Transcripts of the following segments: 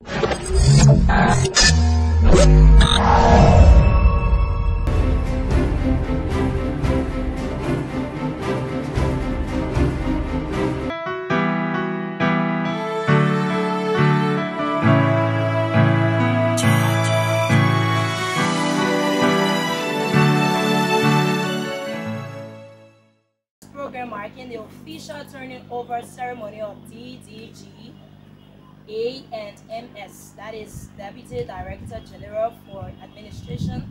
Program marking the official turning over ceremony of DDG A&MS, that is Deputy Director General for Administration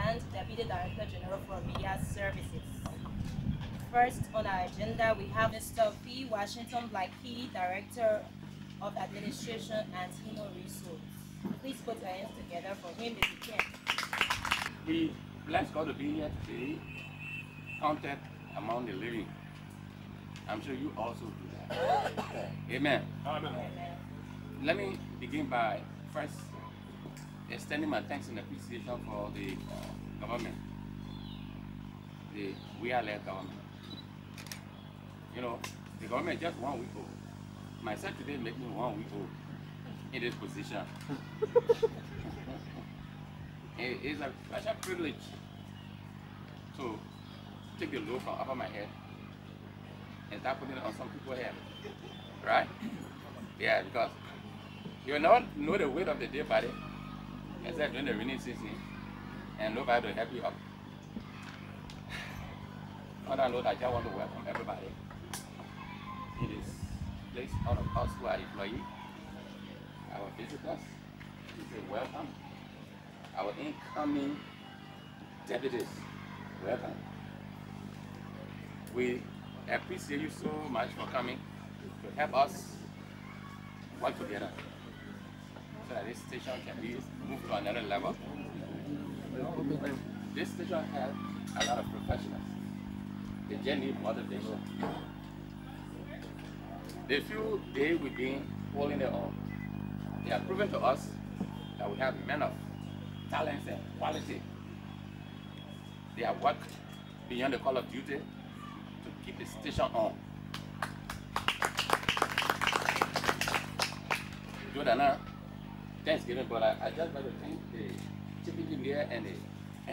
and Deputy Director General for Media Services. First on our agenda, we have Mr. V. Washington Blackie, Director of Administration and Human Resources. Please put your hands together for him if you can. We bless God to be here today, counted among the living. I'm sure you also do that. Amen. Amen. Let me begin by first extending my thanks and appreciation for the government, the we-are-led government. You know, the government just 1 week old. Myself today makes me 1 week old in this position. It is a special privilege to take the load from over my head and start putting it on some people's head. Right? Yeah, because you will not know the weight of the dead body except during the rainy season and nobody will help you up. On that note, I just want to welcome everybody in this place, all of us who are employees, our visitors, we say welcome. Our incoming deputies, welcome. We appreciate you so much for coming to help us work together so that this station can be moved to another level. This station has a lot of professionals. They just need motivation. The few days we've been holding it on, they have proven to us that we have men of talents and quality. They have worked beyond the call of duty to keep the station on. Do that now. Thanksgiving, but I just want to thank the chief engineer and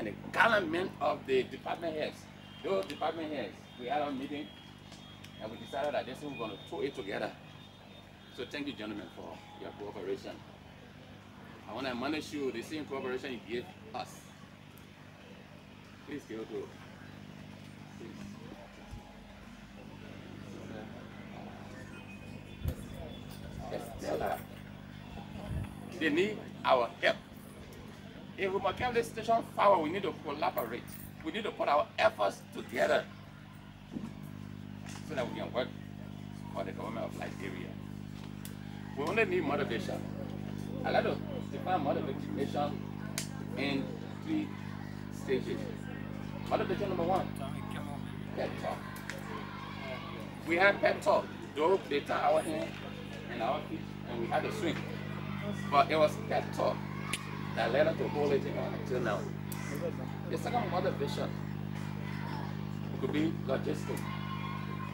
the gallant men of the department heads. Those department heads, we had a meeting and we decided that this is we're going to throw it together. So thank you, gentlemen, for your cooperation. I want to admonish you the same cooperation you gave us. Please go to. They need our help. If we must carry this station forward, we need to collaborate. We need to put our efforts together so that we can work for the government of Liberia. We only need motivation. I like to define motivation in 3 stages. Motivation number 1, pep talk. We had pep talk, though they tie our hand and our feet and we had to swing. But it was pep talk that led us to hold it until now. The second motivation could be logistics.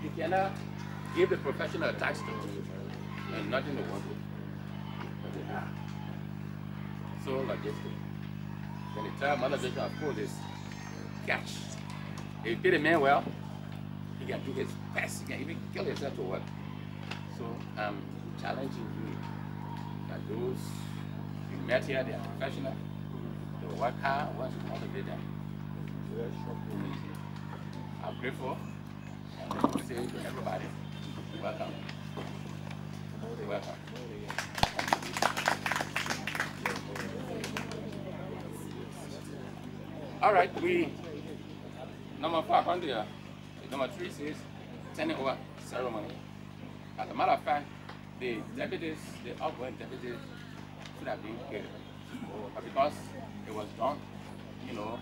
You cannot give the professional a tax to you and nothing to work with. So logistics. Then the third motivation, of course, is cash. If you pay the man well, he can do his best. He can even kill himself to work. So I'm challenging you that those you met here, they are professional. They work hard once you motivate them. I'm grateful. And I say to everybody, welcome. Welcome. All right, number 4 on there. Number 3 says turning over ceremony. As a matter of fact, the deputies, the outgoing deputies, should have been here. But because it was done, you know,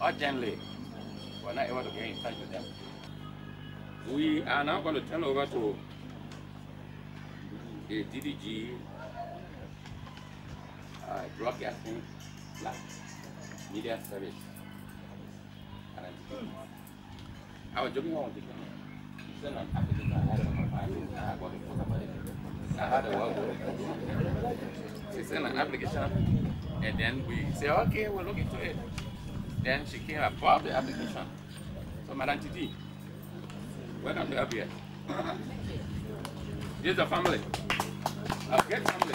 urgently, we're not able to get in touch with them. We are now going to turn over to the DDG broadcasting media service. I was joking on the camera. I had it on my phone. I got to talk about it. I had a work group. She sent an application, and then we say, okay, we'll look into it. Then she came above the application. So, Madam Titi, welcome to LBS. This is a family, a great family,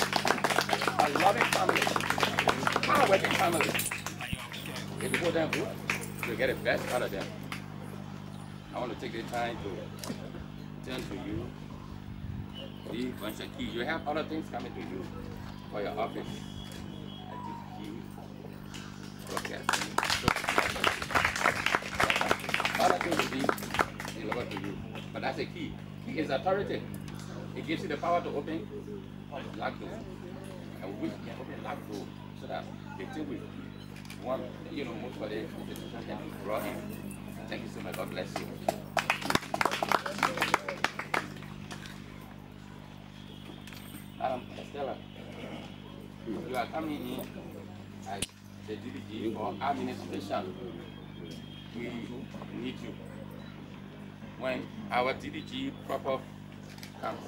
a loving family, hard-working family. If you put them good, you'll get the best out of them. I want to take the time to turn to you. See, once a key, you have other things coming to you for your office. I think key, broadcasting, other things will be delivered to you. But that's a key. Key is authority. It gives you the power to open locked door. And we can open locked door so that the thing will want, most of the institution can be brought in. Thank you so much. God bless you. Estella, you are coming in as the DDG for administration. We need you. When our DDG proper comes,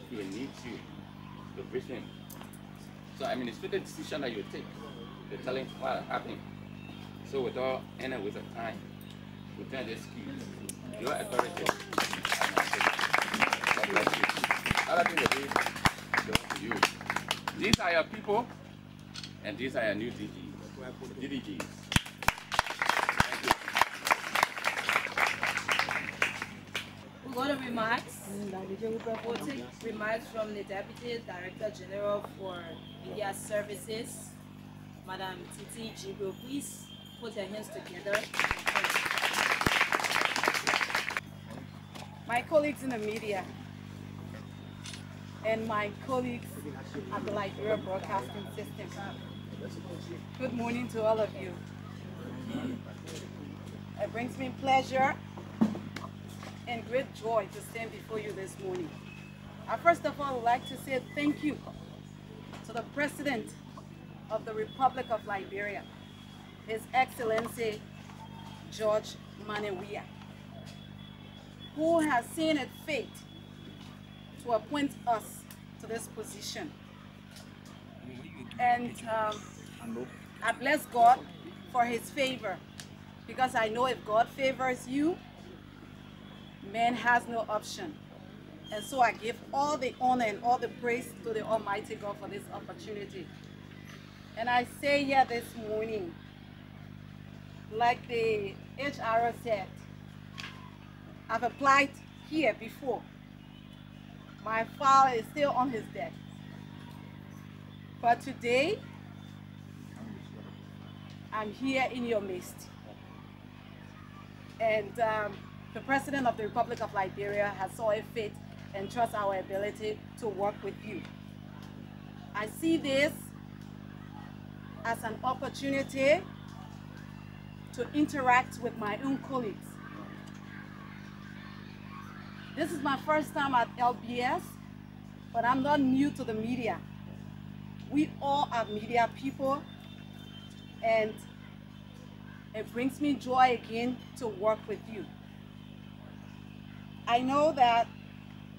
we need you to brief him. So administrative decision that you take, you're telling what happened. So without any waste of time, we turn this key. Your authority. God bless you. Other thing will be to you. These are your people, and these are your new DDGs. Thank you. We got a remarks. We'll take remarks from the Deputy Director General for Media Services, Madam Titi Jibril. Please put your hands together. My colleagues in the media and my colleagues at the Liberia Broadcasting System, good morning to all of you. It brings me pleasure and great joy to stand before you this morning. I first of all would like to say thank you to the President of the Republic of Liberia, His Excellency George Manneh Weah, who has seen it fit to appoint us to this position. And I bless God for His favor, because I know if God favors you, man has no option. And so I give all the honor and all the praise to the Almighty God for this opportunity. And I say here this morning, like the HR said, I've applied here before. My file is still on his desk. But today, I'm here in your midst. And the President of the Republic of Liberia has saw it fit and trust our ability to work with you. I see this as an opportunity to interact with my own colleagues. This is my first time at LBS, but I'm not new to the media. We all are media people, and it brings me joy again to work with you. I know that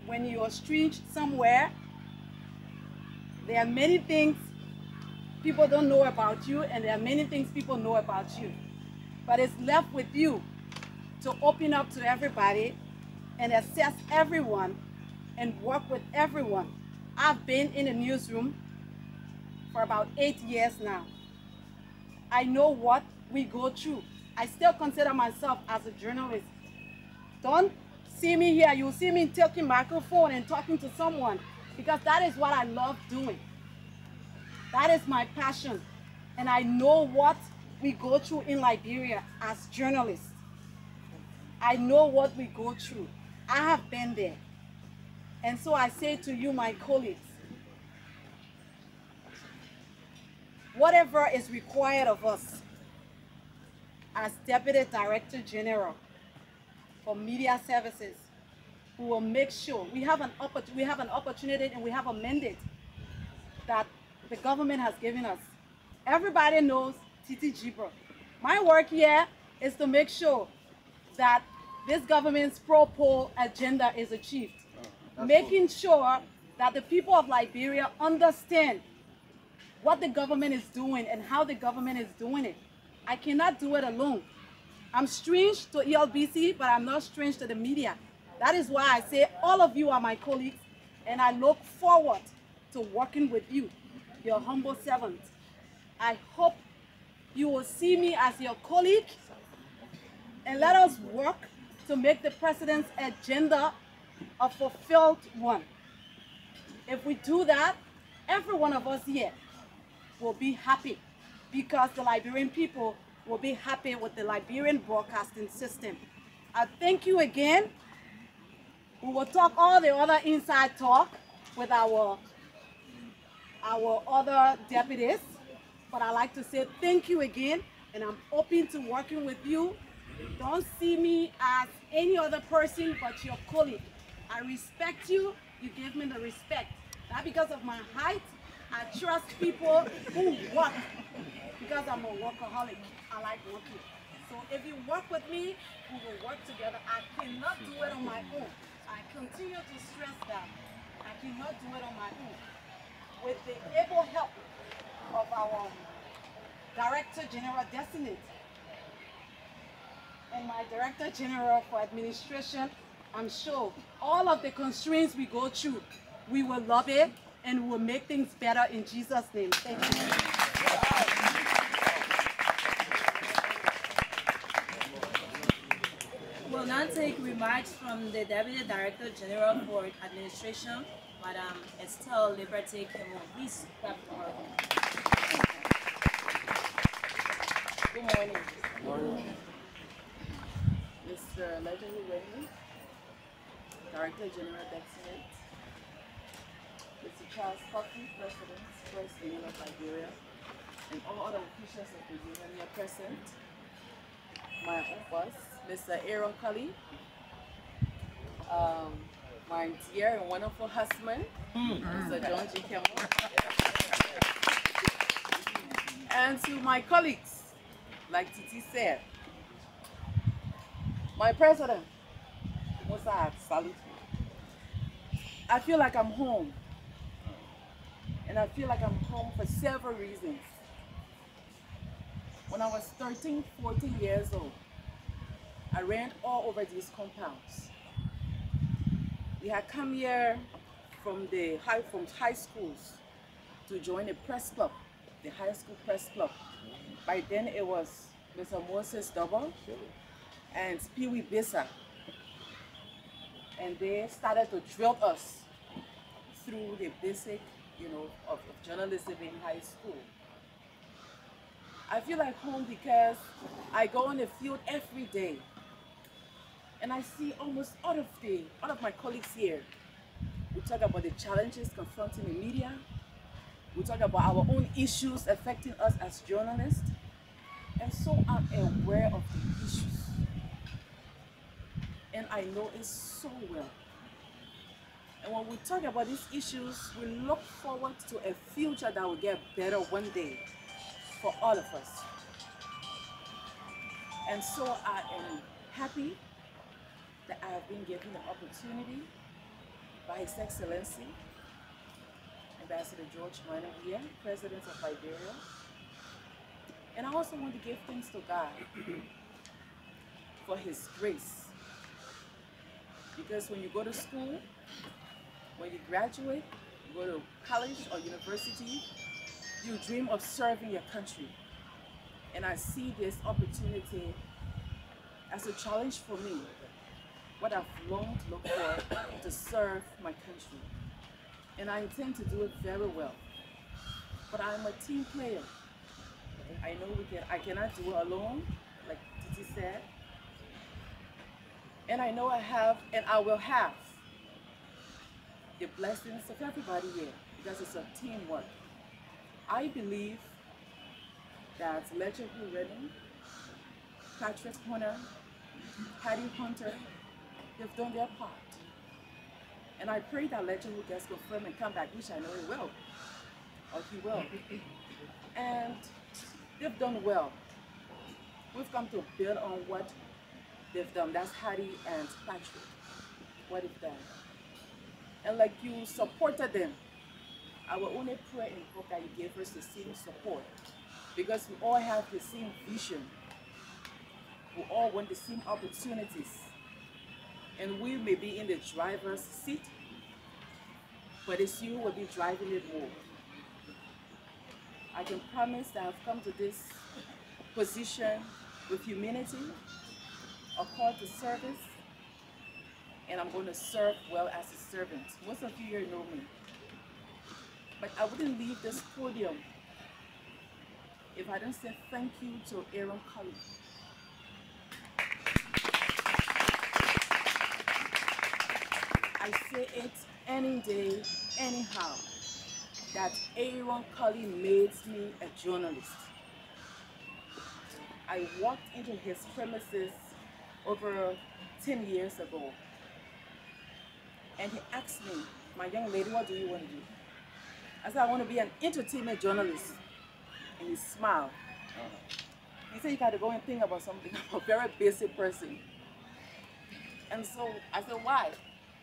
when you are streamed somewhere, there are many things people don't know about you, and there are many things people know about you. But it's left with you to open up to everybody and assess everyone and work with everyone. I've been in the newsroom for about 8 years now. I know what we go through. I still consider myself as a journalist. Don't see me here. You'll see me taking microphone and talking to someone, because that is what I love doing. That is my passion. And I know what we go through in Liberia as journalists. I know what we go through. I have been there. And so I say to you, my colleagues, whatever is required of us as Deputy Director General for Media Services, we will make sure we have an opportunity and we have a mandate that the government has given us. Everybody knows Titi Jibril. My work here is to make sure that this government's pro-poll agenda is achieved. Making sure that the people of Liberia understand what the government is doing and how the government is doing it. I cannot do it alone. I'm strange to ELBC, but I'm not strange to the media. That is why I say all of you are my colleagues, and I look forward to working with you, your humble servant. I hope you will see me as your colleague, and let us work to make the president's agenda a fulfilled one. If we do that, every one of us here will be happy, because the Liberian people will be happy with the Liberian broadcasting system. I thank you again. We will talk all the other inside talk with our other deputies, but I'd like to say thank you again, and I'm open to working with you. Don't see me as any other person but your colleague. I respect you. You give me the respect. Not because of my height. I trust people who work, because I'm a workaholic. I like working. So if you work with me, we will work together. I cannot do it on my own. I continue to stress that. I cannot do it on my own. With the able help of our Director General Designate and my Director General for Administration, I'm sure all of the constraints we go through, we will love it and we will make things better in Jesus' name. Thank you. We'll now take remarks from the Deputy Director General for Administration, Madam Estelle Liberté Kemon. Please clap for her. Good morning. Good morning. Mr. Legendary Redmond, Director General Designate, Mr. Charles Coffey, President, First Union of Liberia, and all other officials of the union here present, my own boss, Mr. Aaron Cully, my dear and wonderful husband, Mr. John G. Kemon, and to my colleagues, like Titi said, my president, Musa, salute me. I feel like I'm home. And I feel like I'm home for several reasons. When I was 13, 14 years old, I ran all over these compounds. We had come here from high schools to join the press club, the high school press club. By then it was Mr. Moses Double and Pee Wee Bisa. And they started to drill us through the basic, of journalism in high school. I feel like home because I go on the field every day, and I see almost all of my colleagues here. We talk about the challenges confronting the media. We talk about our own issues affecting us as journalists, and so I'm aware of the issues, and I know it so well. And when we talk about these issues, we look forward to a future that will get better one day for all of us. And so I am happy that I have been given the opportunity by His Excellency, Ambassador George Minor here, President of Liberia. And I also want to give thanks to God for His grace. Because when you go to school, when you graduate, you go to college or university, you dream of serving your country. And I see this opportunity as a challenge for me, what I've longed to look for, to serve my country. And I intend to do it very well. But I'm a team player. I know I cannot do it alone, like Titi said. And I know I have, and I will have, the blessings of everybody here, because it's a teamwork. I believe that Legendary Redmond, Patrick Hunter, Patty Hunter, they've done their part. And I pray that Legend will get confirmed and come back, which I know he will, or he will. And they've done well. We've come to build on what they've done. That's Hattie and Patrick, what they've done. and like you supported them. I will only pray and hope that you gave us the same support, because we all have the same vision. We all want the same opportunities. And we may be in the driver's seat, but it's you who will be driving it more. I can promise that I've come to this position with humility, a call to service, and I'm going to serve well as a servant. Most of you here know me. But I wouldn't leave this podium if I didn't say thank you to Aaron Cully. I say it any day, anyhow, that Aaron Cully made me a journalist. I walked into his premises over 10 years ago, and he asked me, "My young lady, what do you want to do?" I said, "I want to be an entertainment journalist." And he smiled. He said, "You got to go and think about something." I'm a very basic person. And so I said, "Why?"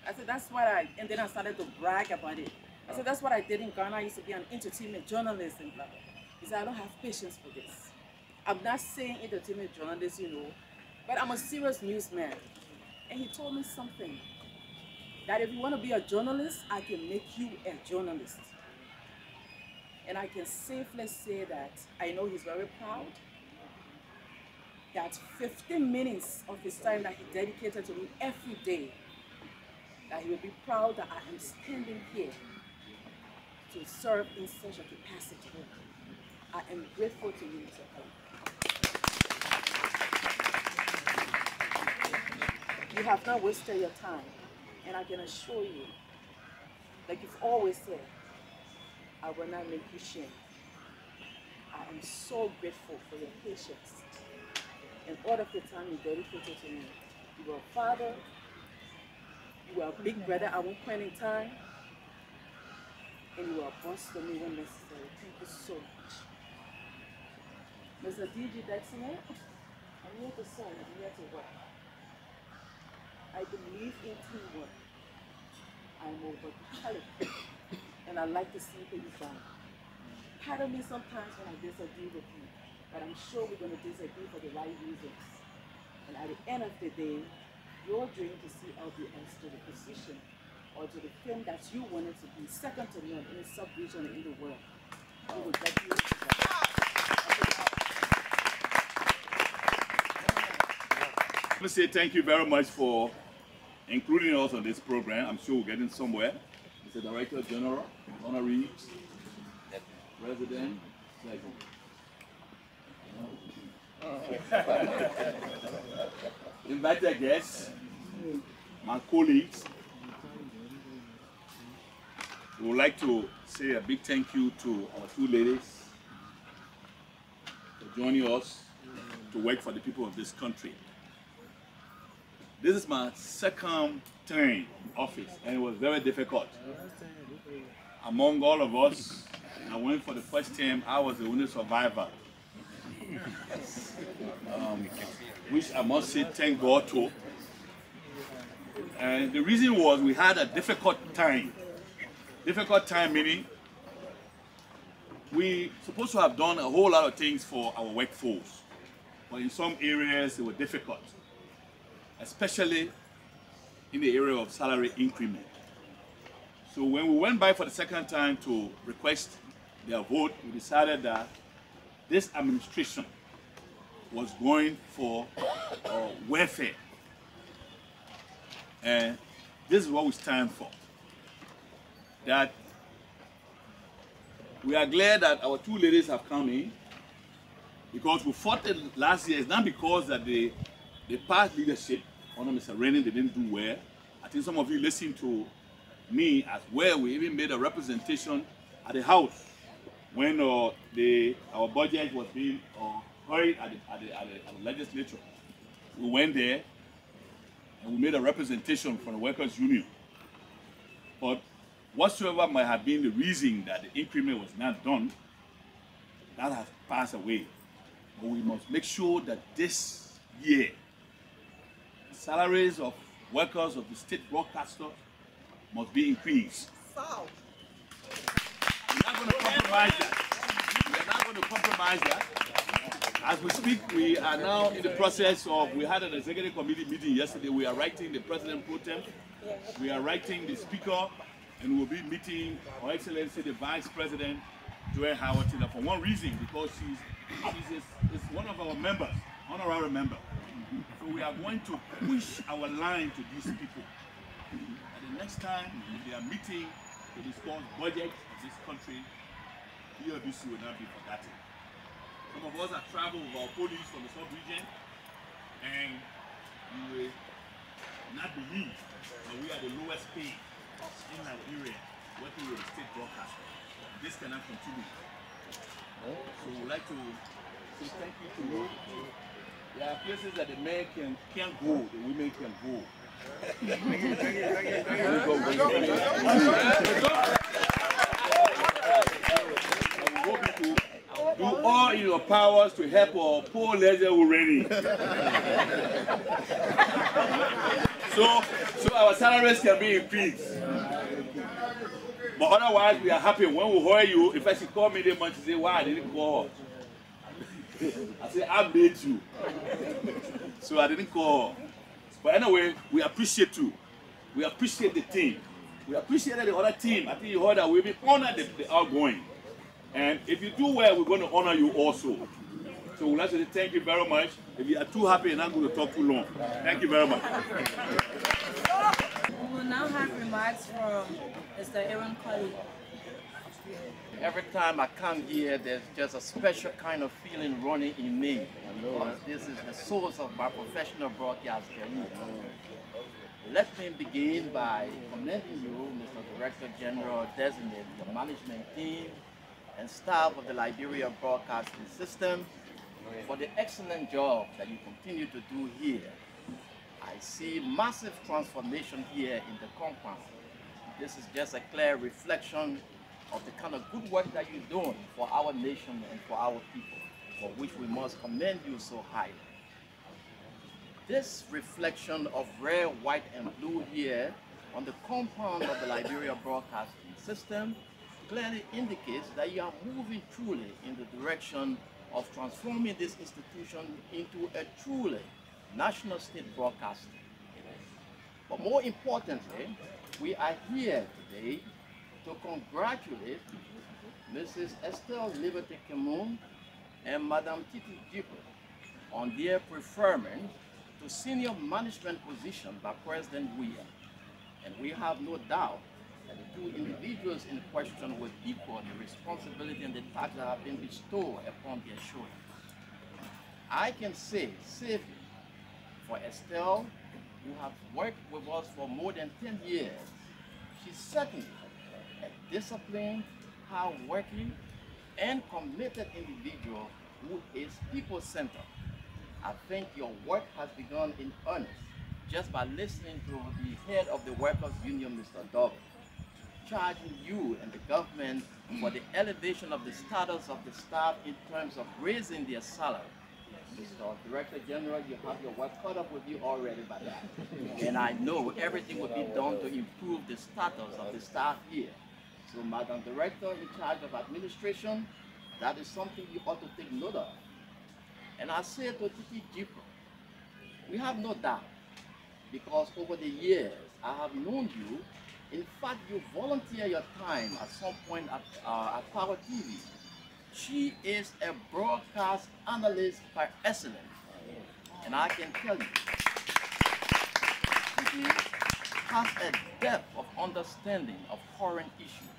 I said, "That's what and then I started to brag about it. I said, "That's what I did in Ghana. I used to be an entertainment journalist and blah, blah." He said, "I don't have patience for this. I'm not saying entertainment journalist, you know, but I'm a serious newsman." And he told me something, that if you want to be a journalist, I can make you a journalist. And I can safely say that I know he's very proud, that 15 minutes of his time that he dedicated to me every day, that he will be proud that I am standing here to serve in such a capacity. I am grateful to you, Mr. Cully. You have not wasted your time, and I can assure you, like you've always said, I will not make you shame. I am so grateful for your patience and all of the time you dedicated to me. You were a father, you were a big brother at one point in time, and you were a boss to me when necessary. Thank you so much. Mr. D.G. Dexter, I'm here to serve, I'm here to work. I believe in teamwork. I'm overqualified, and I like to see things done. Pardon me sometimes when I disagree with you, but I'm sure we're going to disagree for the right reasons. And at the end of the day, your dream to see LBS to the position or to the film that you wanted to be second to none in a sub-region in the world, we will get you to that. I want to say thank you very much for including us on this program. I'm sure we're getting somewhere. Mr. Director General, Honorary President, invited guests, my colleagues. We would like to say a big thank you to our two ladies for joining us to work for the people of this country. This is my second term in office, and it was very difficult. Among all of us, I went for the first term. I was the only survivor, which I must say thank God to. And the reason was we had a difficult time. Difficult time meaning we supposed to have done a whole lot of things for our workforce, but in some areas it was difficult, especially in the area of salary increment. So when we went by for the second time to request their vote, we decided that this administration was going for welfare. And this is what we stand for. That we are glad that our two ladies have come in, because we fought it last year. It's not because that the past leadership, under Mr. Rennie, they didn't do well. I think some of you listened to me as well. We even made a representation at the House when our budget was being heard at the legislature. We went there and we made a representation from the Workers' Union. But whatsoever might have been the reason that the increment was not done, that has passed away. But we must make sure that this year, salaries of workers of the state broadcasters must be increased. South. We're not going to compromise that. We are not going to compromise that. As we speak, we are now in the process of, we had an executive committee meeting yesterday. We are writing the president pro tem. We are writing the speaker, and we'll be meeting Her Excellency the Vice President, Joy Howard Taylor, for one reason, because she's one of our members, honorary member. So we are going to push our line to these people. And the next time they are meeting to discuss budget of this country, ELBC will not be forgotten. Some of us have traveled with our police from the sub-region, and you will not believe that we are the lowest paid in Nigeria working with the state broadcaster. This cannot continue. So we'd like to say thank you to you. There are places that the men can't go, the women can go. I'm hoping to do all in your powers to help our poor leisure already. So our salaries can be increased. But otherwise, we are happy when we hire you. If I should call me the month, she say, why I didn't call her? I say, I made you. So I didn't call her. But anyway, we appreciate you. We appreciate the team. We appreciate the other team. I think you heard that we'll be honored if they are going. And if you do well, we're going to honor you also. So we'd like to say thank you very much. If you are too happy, you're not going to talk too long. Thank you very much. We will now have remarks from Mr. Aaron Colley. Every time I come here, there's just a special kind of feeling running in me. Because this is the source of my professional broadcast career. Let me begin by commending you, Mr. Director General Designate, the management team, and staff of the Liberia Broadcasting System for the excellent job that you continue to do here. I see massive transformation here in the compound. This is just a clear reflection of the kind of good work that you're doing for our nation and for our people, for which we must commend you so highly. This reflection of red, white, and blue here on the compound of the Liberia Broadcasting System clearly indicates that you are moving truly in the direction of transforming this institution into a truly national state broadcaster. But more importantly, we are here today to congratulate Mrs. Estelle Liberty Kemoun and Madame Titi Jipper on their preferment to senior management position by President Weah. And we have no doubt that the two individuals in question will equal the responsibility and the task that have been bestowed upon their shoulders. I can say safely for Estelle, who has worked with us for more than 10 years, she's certainly a disciplined, hard-working, and committed individual who is people-centered. I think your work has begun in earnest just by listening to the head of the Workers' Union, Mr. Dobbs, charging you and the government for the elevation of the status of the staff in terms of raising their salary. Mr. Director General, you have your work cut up with you already by that. And I know everything will be done to improve the status of the staff here. So, Madam Director in charge of administration, that is something you ought to take note of. And I say to Titi Jipper, we have no doubt, because over the years I have known you. In fact, you volunteer your time at some point at Power TV. She is a broadcast analyst by excellence. And I can tell you, she has a depth of understanding of current issues.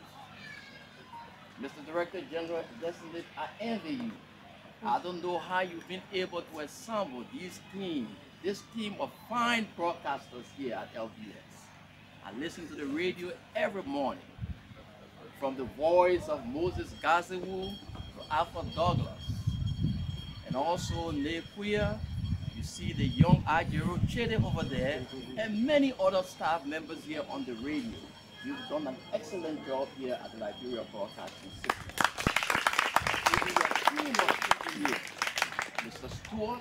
Mr. Director General Designate, I envy you. I don't know how you've been able to assemble this team of fine broadcasters here at LBS. I listen to the radio every morning, from the voice of Moses Gazewu to Alpha Douglas, and also Nekuya. You see the young Ajero Chede over there, and many other staff members here on the radio. You've done an excellent job here at the Liberia Broadcasting System. Mr. Stewart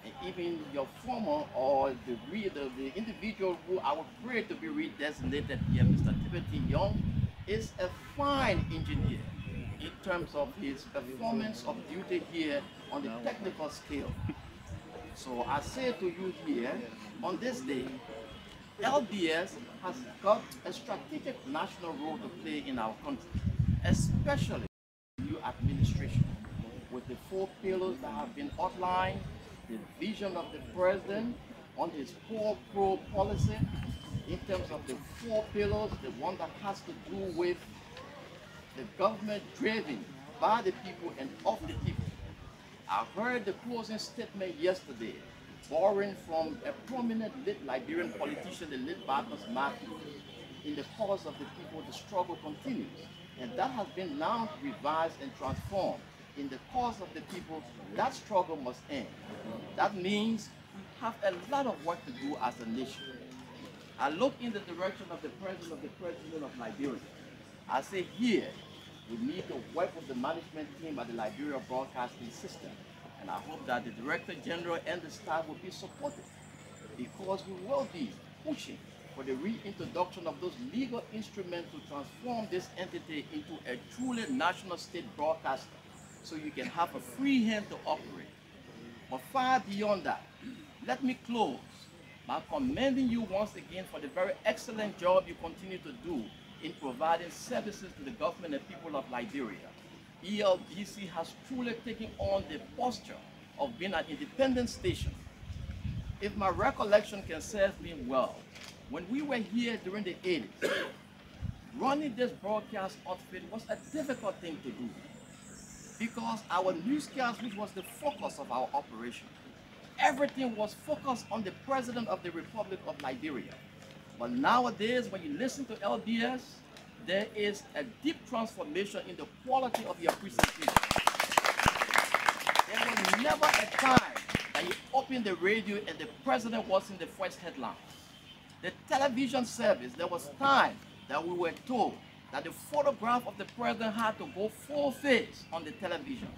and even your former or the individual who I would pray to be redesignated here, Mr. Timothy Young, is a fine engineer in terms of his performance of duty here on the technical scale. So I say to you here, on this day, LBS has got a strategic national role to play in our country, especially new administration, with the 4 pillars that have been outlined, the vision of the president on his poor pro policy, in terms of the 4 pillars, the one that has to do with the government driven by the people and of the people. I heard the closing statement yesterday, borrowing from a prominent late Liberian politician, the late Bartos Matthew. In the cause of the people, the struggle continues. And that has been now revised and transformed. In the cause of the people, that struggle must end. That means we have a lot of work to do as a nation. I look in the direction of the president of Liberia. I say here, we need to work with the management team at the Liberia Broadcasting System. And I hope that the Director General and the staff will be supportive, because we will be pushing for the reintroduction of those legal instruments to transform this entity into a truly national state broadcaster, so you can have a free hand to operate. But far beyond that, let me close by commending you once again for the very excellent job you continue to do in providing services to the government and people of Liberia. ELBC has truly taken on the posture of being an independent station. If my recollection can serve me well, when we were here during the 80s, running this broadcast outfit was a difficult thing to do, because our newscast, which was the focus of our operation, everything was focused on the President of the Republic of Liberia. But nowadays, when you listen to LBS, there is a deep transformation in the quality of your presentation. There was never a time that you opened the radio and the president was in the first headline. The television service, there was time that we were told that the photograph of the president had to go full face on the television.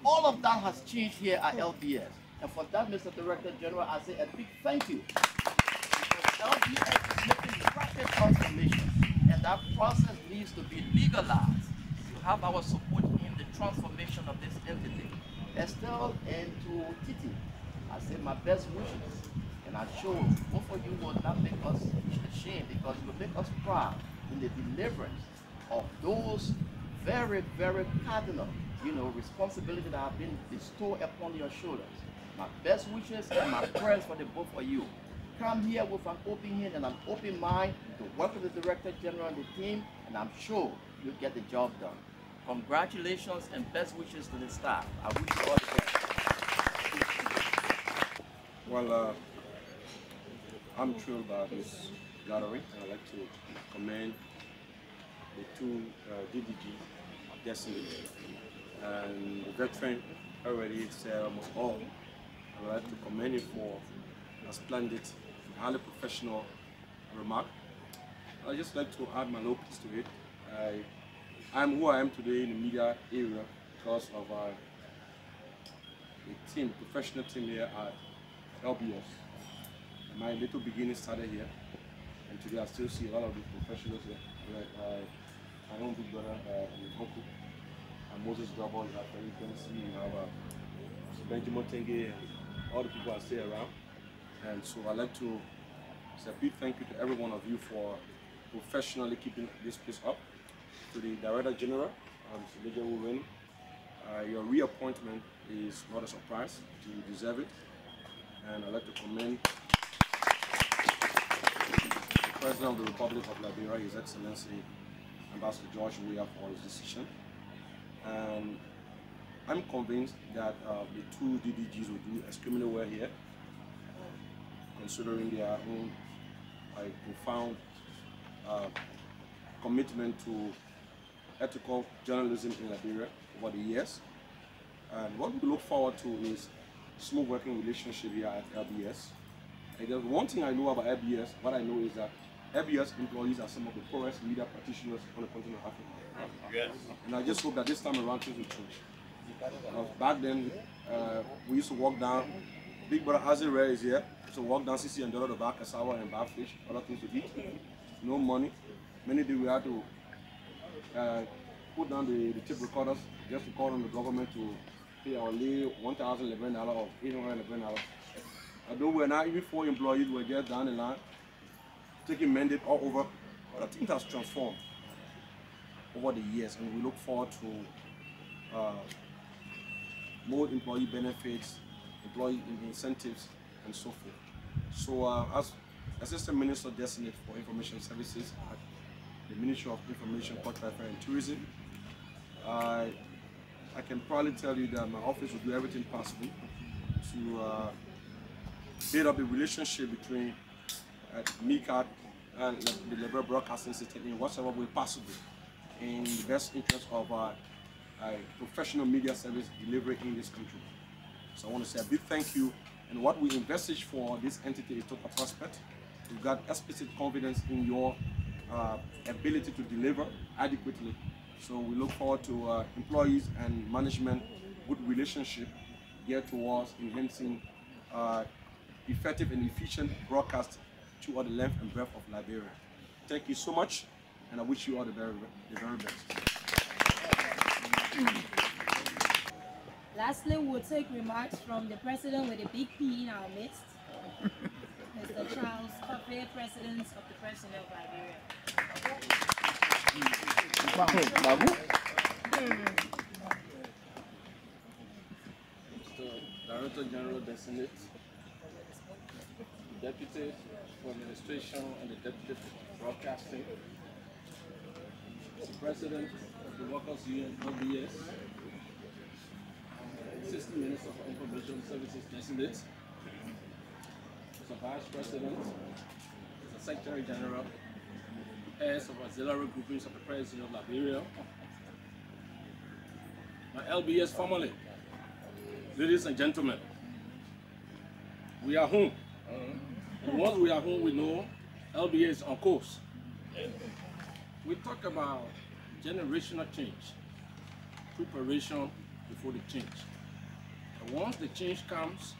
All of that has changed here at LBS. And for that, Mr. Director General, I say a big thank you. Because LBS is making rapid transformation, and that process needs to be legalized. You have our support in the transformation of this entity. Estelle and to Titi, I say my best wishes. And I'm sure both of you will not make us ashamed, because you will make us proud in the deliverance of those very, very cardinal, responsibilities that have been bestowed upon your shoulders. My best wishes and my prayers for the both of you. Come here with an open hand and an open mind to work with the Director General and the team, and I'm sure you'll get the job done. Congratulations and best wishes to the staff. I wish you all the best. Well, I'm thrilled about this gathering, and I'd like to commend the 2 DDGs, Destiny, and the veteran already said almost all. I'd like to commend you for a splendid, highly professional remark. I'd just like to add my little piece to it. I'm who I am today in the media area because of the team, professional team here at LBS. My little beginning started here, and today I still see a lot of the professionals here. Like my own big brother, Uncle, and Moses Double, you can see, you have Benjamin Tenge, all the people are still around. And so I'd like to say a big thank you to every one of you for professionally keeping this place up. To the Director General, Mr. Major Wuwen, your reappointment is not a surprise. You deserve it. And I'd like to commend the President of the Republic of Liberia, His Excellency Ambassador George Weah, for his decision. And I'm convinced that the 2 DDGs will do extremely well here, considering their own profound commitment to ethical journalism in Liberia over the years. And what we look forward to is smooth working relationship here at LBS. And there's one thing I know about LBS. What I know is that LBS employees are some of the poorest media practitioners on the continent of Africa. Yes. And I just hope that this time around things will change. Because back then, we used to walk down Big brother Azireh is here. So walk down CC and to buy cassava and buy fish, other things to eat. No money. Many days we had to put down the tip recorders just to call on the government to pay our lay $1,011 or $811. Although we're not even 4 employees, we're just down the line, taking mandate all over. But I think that's transformed over the years, and we look forward to more employee benefits, employee incentives, and so forth. So as Assistant Minister Designate for Information Services at the Ministry of Information, Culture, Affairs and Tourism, I can probably tell you that my office will do everything possible to build up a relationship between MICAT and the Liberia Broadcasting System in whatever way possible, in the best interest of professional media service delivery in this country. So I want to say a big thank you, and what we envisage for this entity is total prospect. We've got explicit confidence in your ability to deliver adequately. So we look forward to employees and management good relationship geared towards enhancing effective and efficient broadcast throughout the length and breadth of Liberia. Thank you so much, and I wish you all the very best. Lastly, we'll take remarks from the president with a big P in our midst, Mr. Charles Coffey, President of the Press Union of Liberia. Mr. Director General Designate, Deputy for Administration and the Deputy for Broadcasting, Mr. President of the Workers' Union LBS, Assistant Minister for Information Services Designate, Mr. Vice President, Mr. Secretary General, heads of auxiliary groupings of the Press Union of Liberia, my LBS family, ladies and gentlemen, we are home. And once we are home, we know LBS is on course. We talk about generational change, preparation before the change. And once the change comes,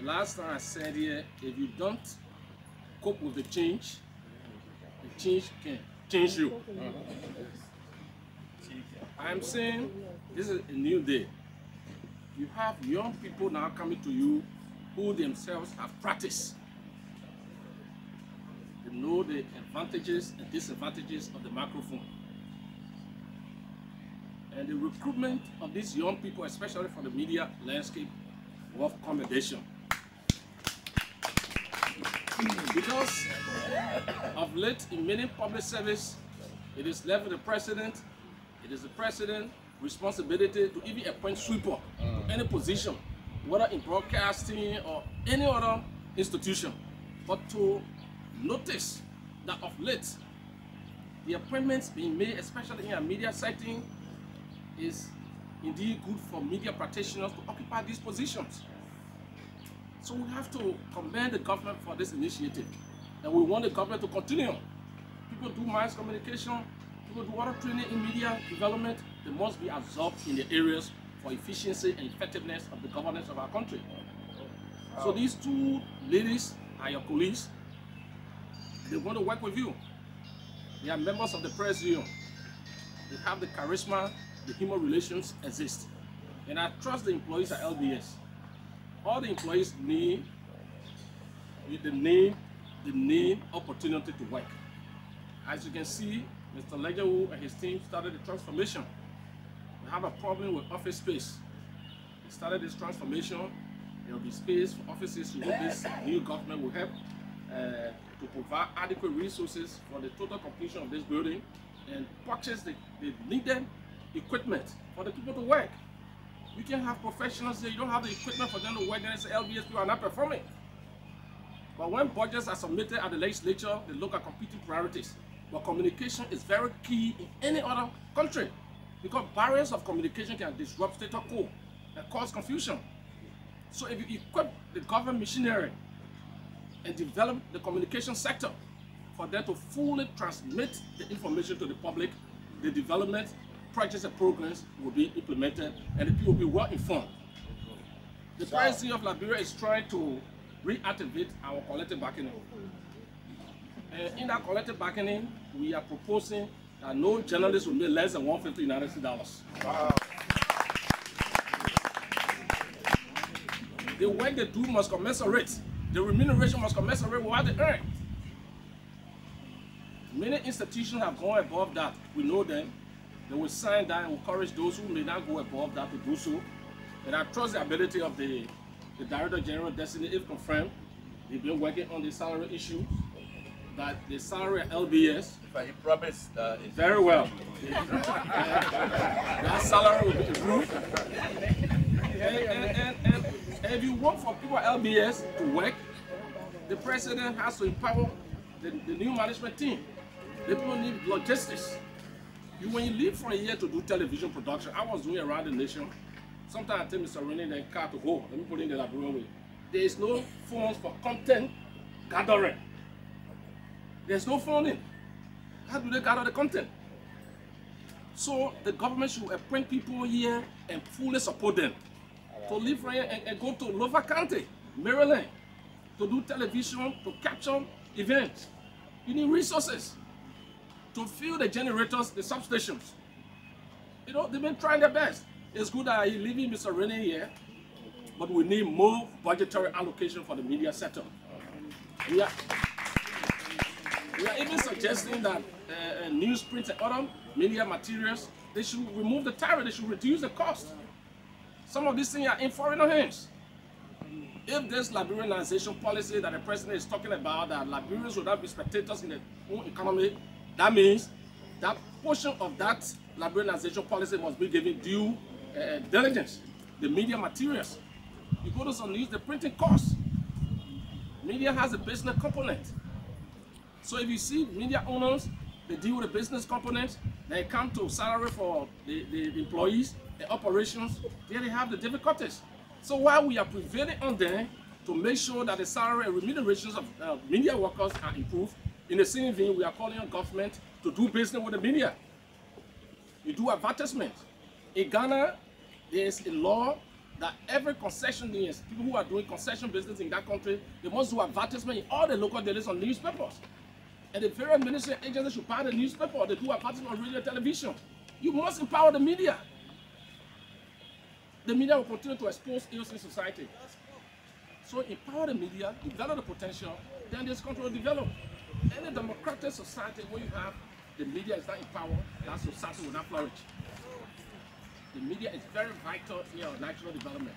last time I said here, if you don't cope with the change can change you. I'm saying this is a new day. You have young people now coming to you who themselves have practiced. They know the advantages and disadvantages of the microphone. And the recruitment of these young people, especially for the media landscape, worth commendation. Because of late in many public service, it is left with the president. It is the president's responsibility to even appoint sweeper to any position, whether in broadcasting or any other institution. But to notice that of late, the appointments being made, especially in a media setting, is indeed good for media practitioners to occupy these positions. So we have to commend the government for this initiative, and we want the government to continue. People do mass communication, people do other training in media development. They must be absorbed in the areas for efficiency and effectiveness of the governance of our country. So these two ladies are your colleagues. They want to work with you. They are members of the Press Union. They have the charisma, the human relations exist. And I trust the employees at LBS. All the employees need the name opportunity to work. As you can see, Mr. Legewu and his team started the transformation. We have a problem with office space. They started this transformation. There will be space for offices to hope this new government will help to provide adequate resources for the total completion of this building and purchase the needed equipment for the people to work. You can have professionals there, you don't have the equipment for them to work, then it's LBS people are not performing. But when budgets are submitted at the legislature, they look at competing priorities. But communication is very key in any other country because barriers of communication can disrupt status quo and cause confusion. So if you equip the government machinery and develop the communication sector for them to fully transmit the information to the public, the development projects and programs will be implemented and the people will be well informed. The Presidency of Liberia is trying to reactivate our collective bargaining. In that collective bargaining, we are proposing that no journalist will make less than $150 United States. Wow. The work they do must commensurate. The remuneration must commensurate with what they earn. Many institutions have gone above that. We know them. They will sign that and encourage those who may not go above that to do so. And I trust the ability of the Director General Destiny, if confirmed. They've been working on the salary issue. That the salary at LBS. But he promised very well. That salary will be improved. And if you work for people at LBS to work, the president has to empower the new management team. The people need logistics. When you leave for a year to do television production, I was doing around the nation. Sometimes I tell Mr. Rennie the car to go. Let me put it in the Liberian way. There is no funds for content gathering. There's no funding. How do they gather the content? So the government should appoint people here and fully support them to leave from here and go to Lover County, Maryland, to do television, to capture events. You need resources to fill the generators, the substations. You know, they've been trying their best. It's good that you're leaving Mr. Rennie here, but we need more budgetary allocation for the media sector. We are even suggesting that newsprint and other media materials, they should remove the tariff, they should reduce the cost. Some of these things are in foreigner hands. If this Liberianization policy that the president is talking about, that Liberians will not be spectators in their own economy, that means that portion of that Liberianization policy must be given due diligence. The media materials. You go to some news, the printing costs. Media has a business component. So if you see media owners, they deal with the business component, they come to salary for the employees, the operations, there they have the difficulties. So while we are prevailing on them to make sure that the salary and remunerations of media workers are improved, in the same vein, we are calling on government to do business with the media. You do advertisement. In Ghana, there is a law that every concessionaires, people who are doing concession business in that country, they must do advertisement in all the local dailies on newspapers. And the various ministry agencies should buy the newspaper or they do advertisement on radio and television. You must empower the media. The media will continue to expose ills in society. So empower the media, develop the potential, then this country will develop. Any democratic society where you have the media is not empowered, that society will not flourish. The media is very vital in our national development.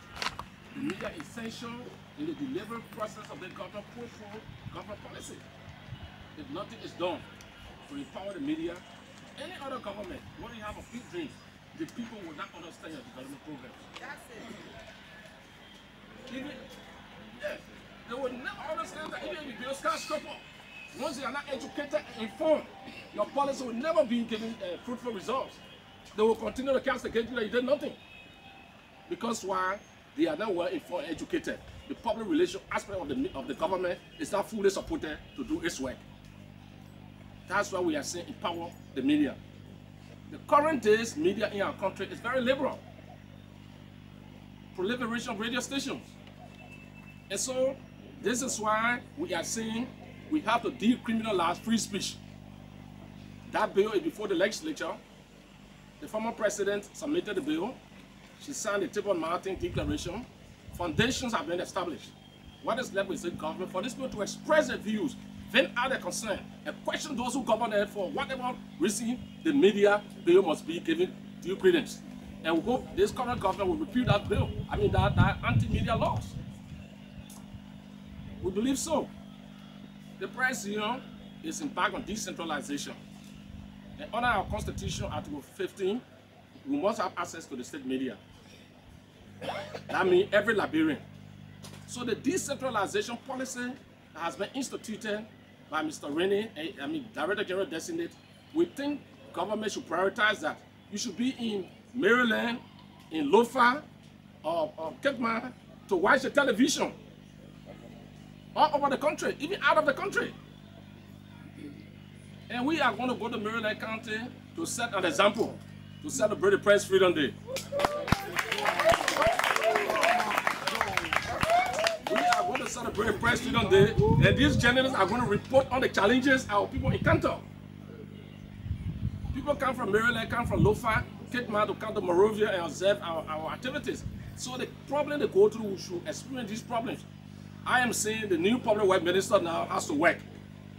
The media is essential in the delivery process of the government policy. If nothing is done to empower the media, any other government, when you have a big dream, the people will not understand your development programs. That's it. They will not understand that even if you build skyscraper, once they are not educated and informed, your policy will never be giving fruitful results. They will continue to cast against you that you did nothing. Because why? They are not well informed and educated. The public relations aspect of the government is not fully supported to do its work. That's why we are saying empower the media. The current days media in our country is very liberal. Proliferation of radio stations. And so this is why we are saying we have to decriminalize free speech. That bill is before the legislature. The former president submitted the bill. She signed the Table Mountain Declaration. Foundations have been established. What is left with the government for these people to express their views, vent out their concern, and question those who govern them for whatever reason the media bill must be given due credence. And we hope this current government will repeal that bill. I mean that anti-media laws. We believe so. The president is embarked on decentralization. And under our constitution, Article 15, we must have access to the state media. That means every Liberian. So the decentralization policy has been instituted by Mr. Rennie, Director General Designate. We think government should prioritize that. You should be in Maryland, in Lofa, or Cape Town to watch the television. All over the country, even out of the country. And we are going to go to Maryland County to set an example, to celebrate the Press Freedom Day. Press Freedom Day, and these journalists are going to report on the challenges our people encounter. People come from Maryland, come from Lofa, Cape Mount to come to Monrovia and observe our activities. So the problem they go through, we should experience these problems. I am saying the new public works minister now has to work.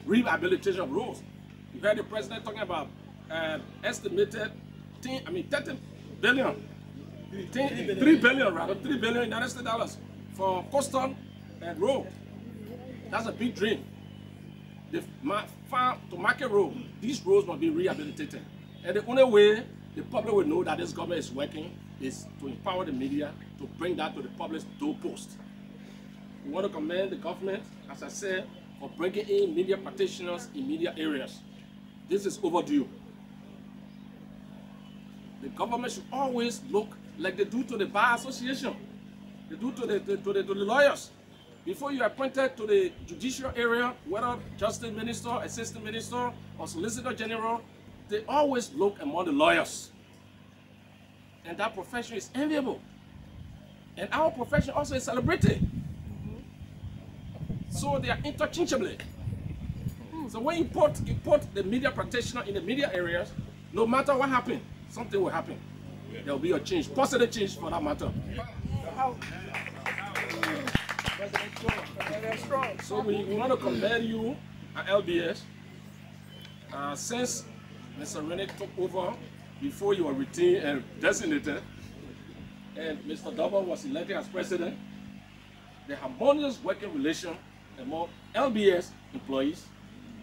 Rehabilitation of roads. You heard the president talking about estimated 30 billion. 3 billion rather, 3 billion United States dollars for coastal road. That's a big dream. The farm to market road, these roads must be rehabilitated. And the only way the public will know that this government is working is to empower the media to bring that to the public's doorpost. We want to commend the government, as I said, for bringing in media practitioners in media areas. This is overdue. The government should always look like they do to the Bar Association. They do to the lawyers. Before you are appointed to the judicial area, whether justice minister, assistant minister, or solicitor general, they always look among the lawyers. And that profession is enviable. And our profession also is celebrated. So they are interchangeably. So when you put the media practitioner in the media areas, no matter what happens, something will happen. There will be a change, positive change for that matter. So we want to commend you at LBS. Since Mr. Rennie took over before you were retained and designated, and Mr. Double was elected as president, the harmonious working relation among LBS employees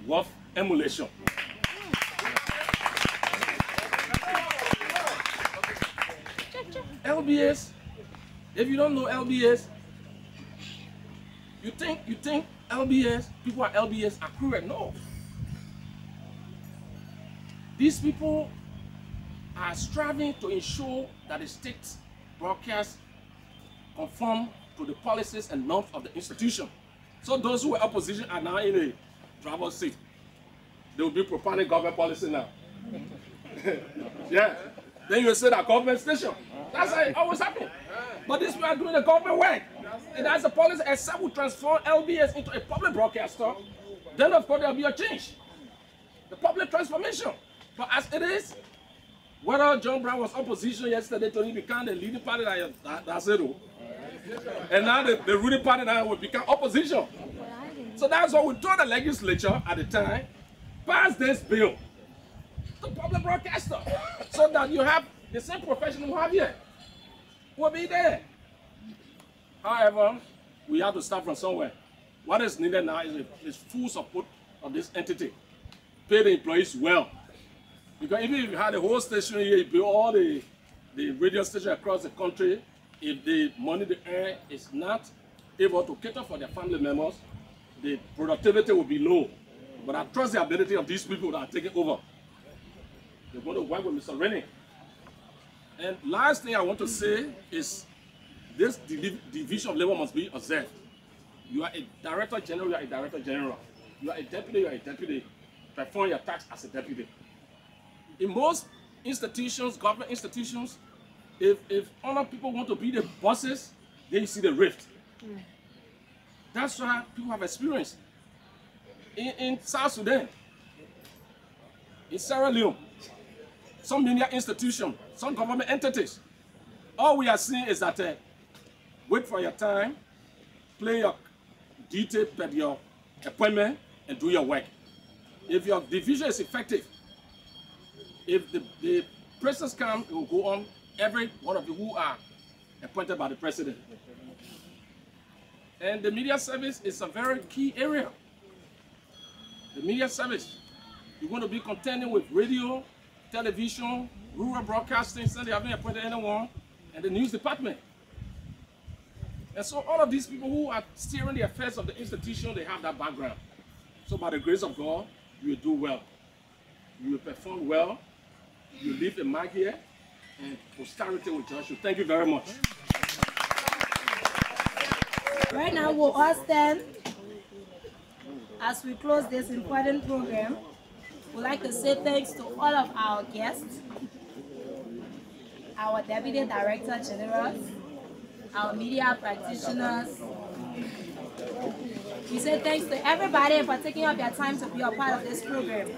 worth emulation. LBS, if you don't know LBS, you think LBS, people at LBS are cruel. No. These people are striving to ensure that the state broadcasts conform to the policies and norms of the institution. So those who are opposition are now in a driver's seat. They will be propounding government policy now. Yeah. Then you say that government station. That's how it always happens. But these people are doing the government work. And that's the policy, except we transform LBS into a public broadcaster, then of course there will be a change. The public transformation. But as it is, whether John Brown was opposition yesterday to become the leading party, that's it. And now the ruling party now will become opposition. So that's why we told the legislature at the time, pass this bill to public broadcaster, so that you have the same profession we have here will be there. However, we have to start from somewhere. What is needed now is full support of this entity. Pay the employees well. Because even if you had the whole station here, you pay all the radio stations across the country, if the money they earn is not able to cater for their family members, the productivity will be low. But I trust the ability of these people that are taking over. They're going to work with Mr. Rennie. And last thing I want to say is this division of labor must be observed. You are a director general, you are a director general. You are a deputy, you are a deputy. Perform your task as a deputy. In most institutions, government institutions, if other people want to be the bosses, then you see the rift. That's why people have experience. In South Sudan, in Sierra Leone, some media institutions, some government entities, all we are seeing is that wait for your time, play your duty per your appointment, and do your work. If your division is effective, if the presidents come, it will go on every one of you who are appointed by the president. And the media service is a very key area. The media service, you're going to be contending with radio, television, rural broadcasting, so they haven't appointed anyone, and the news department. And so all of these people who are steering the affairs of the institution, they have that background. So by the grace of God, you will do well. You will perform well. You will leave a mark here, and posterity will judge you. Thank you very much. Right now, we'll all stand as we close this important program. We'd like to say thanks to all of our guests, our Deputy Director Generals, our media practitioners, We say thanks to everybody for taking up their time to be a part of this program.